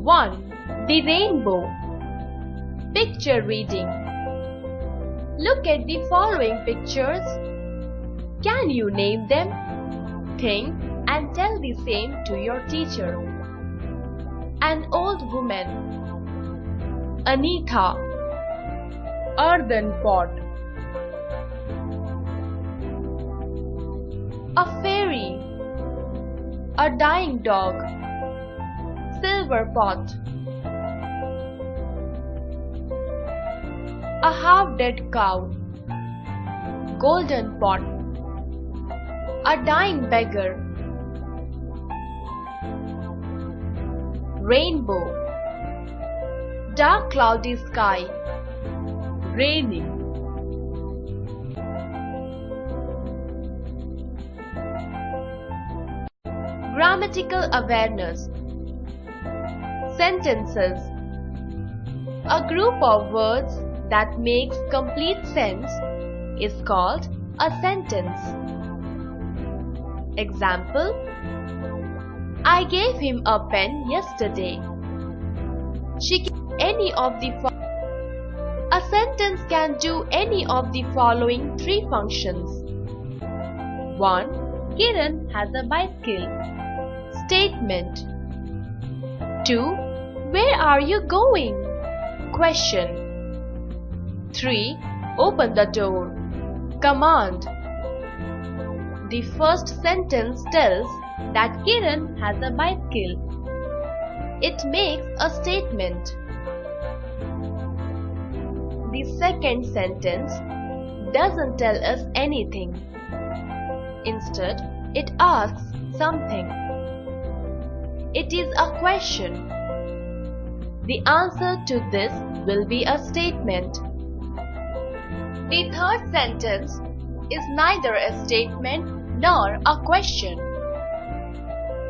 1. The rainbow. Picture reading. Look at the following pictures. Can you name them? Think and tell the same to your teacher. An old woman. Anita. Earthen pot. A fairy. A dying dog. Silver pot. A half-dead cow. Golden pot. A dying beggar. Rainbow. Dark cloudy sky. Raining. Grammatical awareness. Sentences. A group of words that makes complete sense is called a sentence. Example: I gave him a pen yesterday. She can any of the A sentence can do any of the following three functions. 1. Kiran has a bicycle. Statement. 2. Where are you going? Question. 3. Open the door. Command. The first sentence tells that Kiran has a bicycle. It makes a statement. The second sentence doesn't tell us anything. Instead, it asks something. It is a question. The answer to this will be a statement. The third sentence is neither a statement nor a question.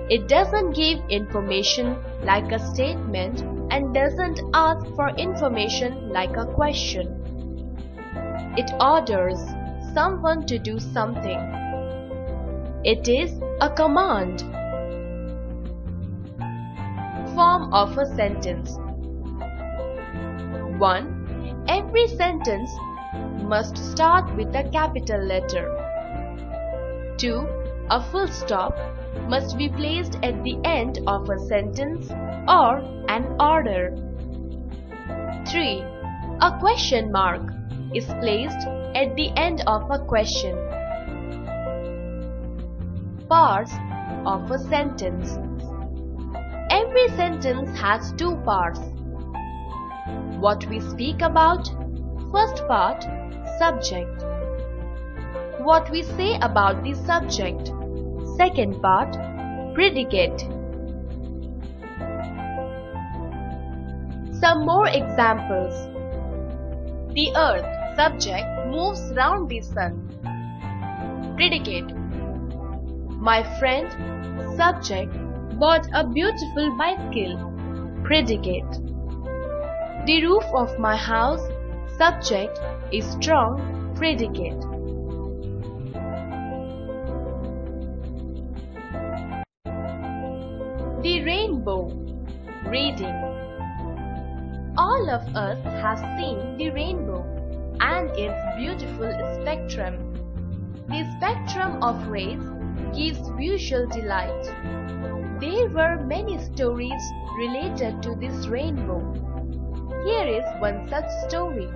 It doesn't give information like a statement and doesn't ask for information like a question. It orders someone to do something. It is a command. Form of a sentence. 1. Every sentence must start with a capital letter. 2. A full stop must be placed at the end of a sentence or an order. 3. A question mark is placed at the end of a question. Parts of a sentence. Every sentence has two parts. What we speak about. First part, subject. What we say about the subject. Second part, predicate. Some more examples. The earth, subject, moves round the sun. Predicate. My friend, subject, bought a beautiful bicycle. Predicate. The roof of my house, subject, is strong. Predicate. The rainbow. Reading. All of us have seen the rainbow and its beautiful spectrum. The spectrum of rays gives visual delight. There were many stories related to this rainbow. Here is one such story.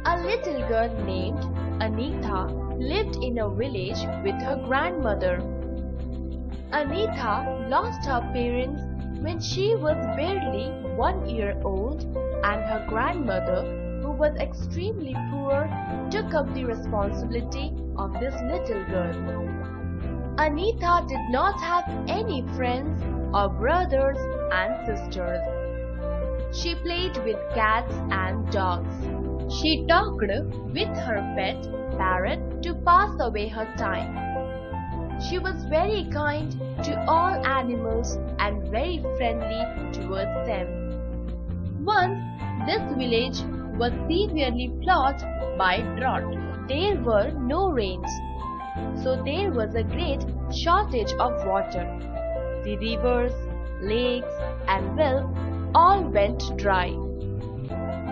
A little girl named Anita lived in a village with her grandmother. Anita lost her parents when she was barely 1 year old, and her grandmother, who was extremely poor, took up the responsibility of this little girl. Anita did not have any friends or brothers and sisters. She played with cats and dogs. She talked with her pet parrot to pass away her time. She was very kind to all animals and very friendly towards them. Once, this village was severely plagued by drought. There were no rains, so there was a great shortage of water. The rivers, lakes, and wells all went dry.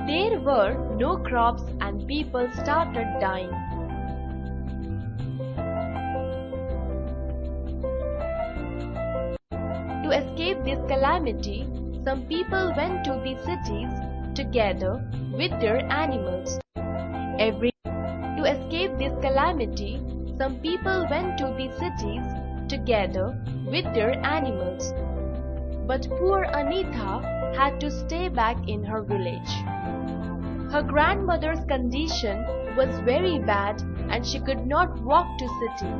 There were no crops and people started dying. To escape this calamity, some people went to the cities together with their animals. To escape this calamity, some people went to the cities together with their animals. But poor Anita had to stay back in her village. Her grandmother's condition was very bad and she could not walk to city.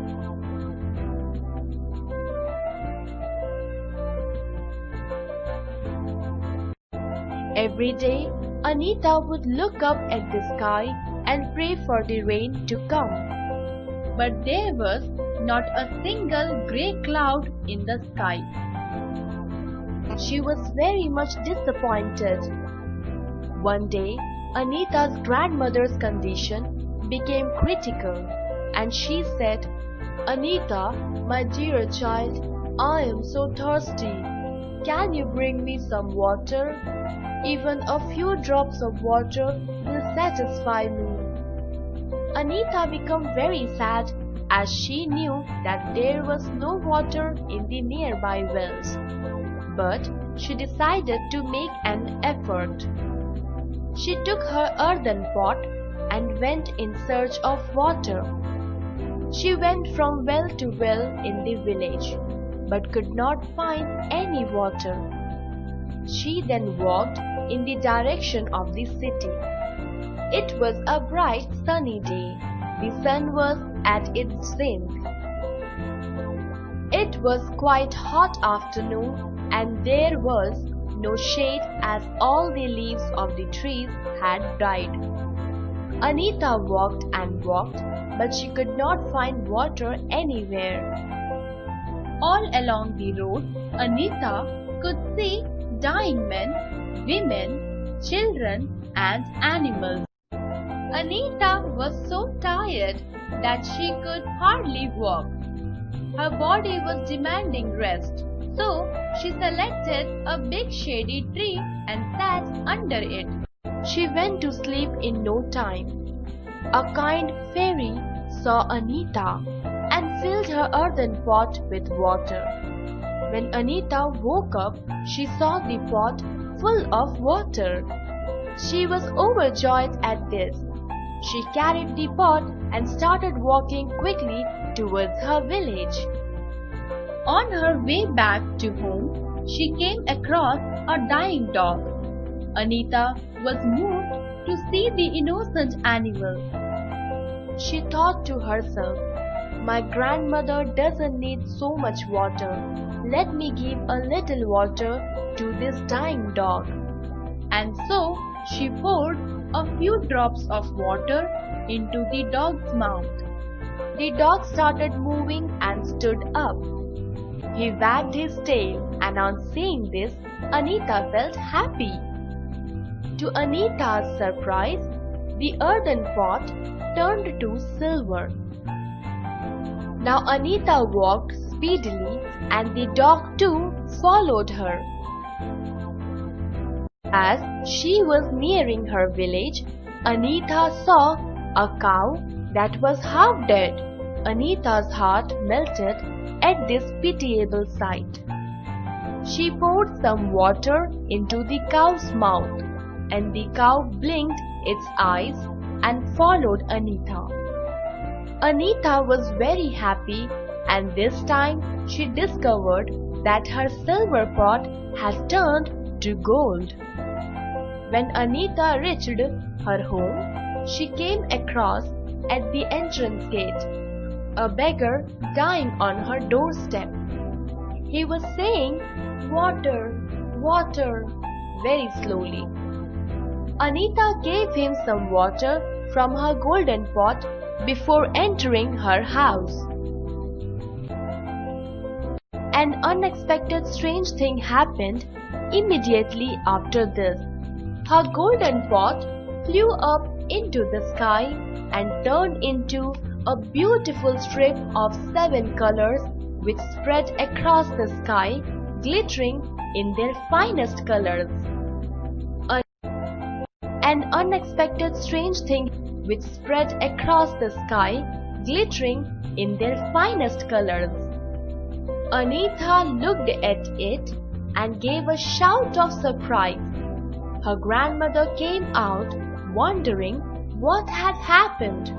Every day, Anita would look up at the sky and pray for the rain to come. But there was not a single grey cloud in the sky. She was very much disappointed. One day, Anita's grandmother's condition became critical and she said, "Anita, my dear child, I am so thirsty. Can you bring me some water? Even a few drops of water will satisfy me." Anita became very sad as she knew that there was no water in the nearby wells. But she decided to make an effort. She took her earthen pot and went in search of water. She went from well to well in the village, but could not find any water. She then walked in the direction of the city. It was a bright sunny day. The sun was at its zenith. It was quite hot afternoon and there was no shade as all the leaves of the trees had died. Anita walked and walked, but she could not find water anywhere. All along the road, Anita could see dying men, women, children, and animals. Anita was so tired that she could hardly walk. Her body was demanding rest, so she selected a big shady tree and sat under it. She went to sleep in no time. A kind fairy saw Anita and filled her earthen pot with water. When Anita woke up, she saw the pot full of water. She was overjoyed at this. She carried the pot and started walking quickly towards her village. On her way back to home, she came across a dying dog. Anita was moved to see the innocent animal. She thought to herself, "My grandmother doesn't need so much water. Let me give a little water to this dying dog." And so she poured a few drops of water into the dog's mouth. The dog started moving and stood up. He wagged his tail, and on seeing this, Anita felt happy. To Anita's surprise, the earthen pot turned to silver. Now Anita walked speedily, and the dog too followed her. As she was nearing her village, Anita saw a cow that was half dead. Anita's heart melted at this pitiable sight. She poured some water into the cow's mouth, and the cow blinked its eyes and followed Anita. Anita was very happy, and this time she discovered that her silver pot had turned to gold. When Anita reached her home, she came across at the entrance gate a beggar dying on her doorstep. He was saying, "Water, water," very slowly. Anita gave him some water from her golden pot before entering her house. An unexpected strange thing happened immediately after this. Her golden pot flew up into the sky and turned into a beautiful strip of 7 colors which spread across the sky glittering in their finest colors. An unexpected strange thing which spread across the sky, glittering in their finest colors. Anita looked at it and gave a shout of surprise. Her grandmother came out, wondering what had happened.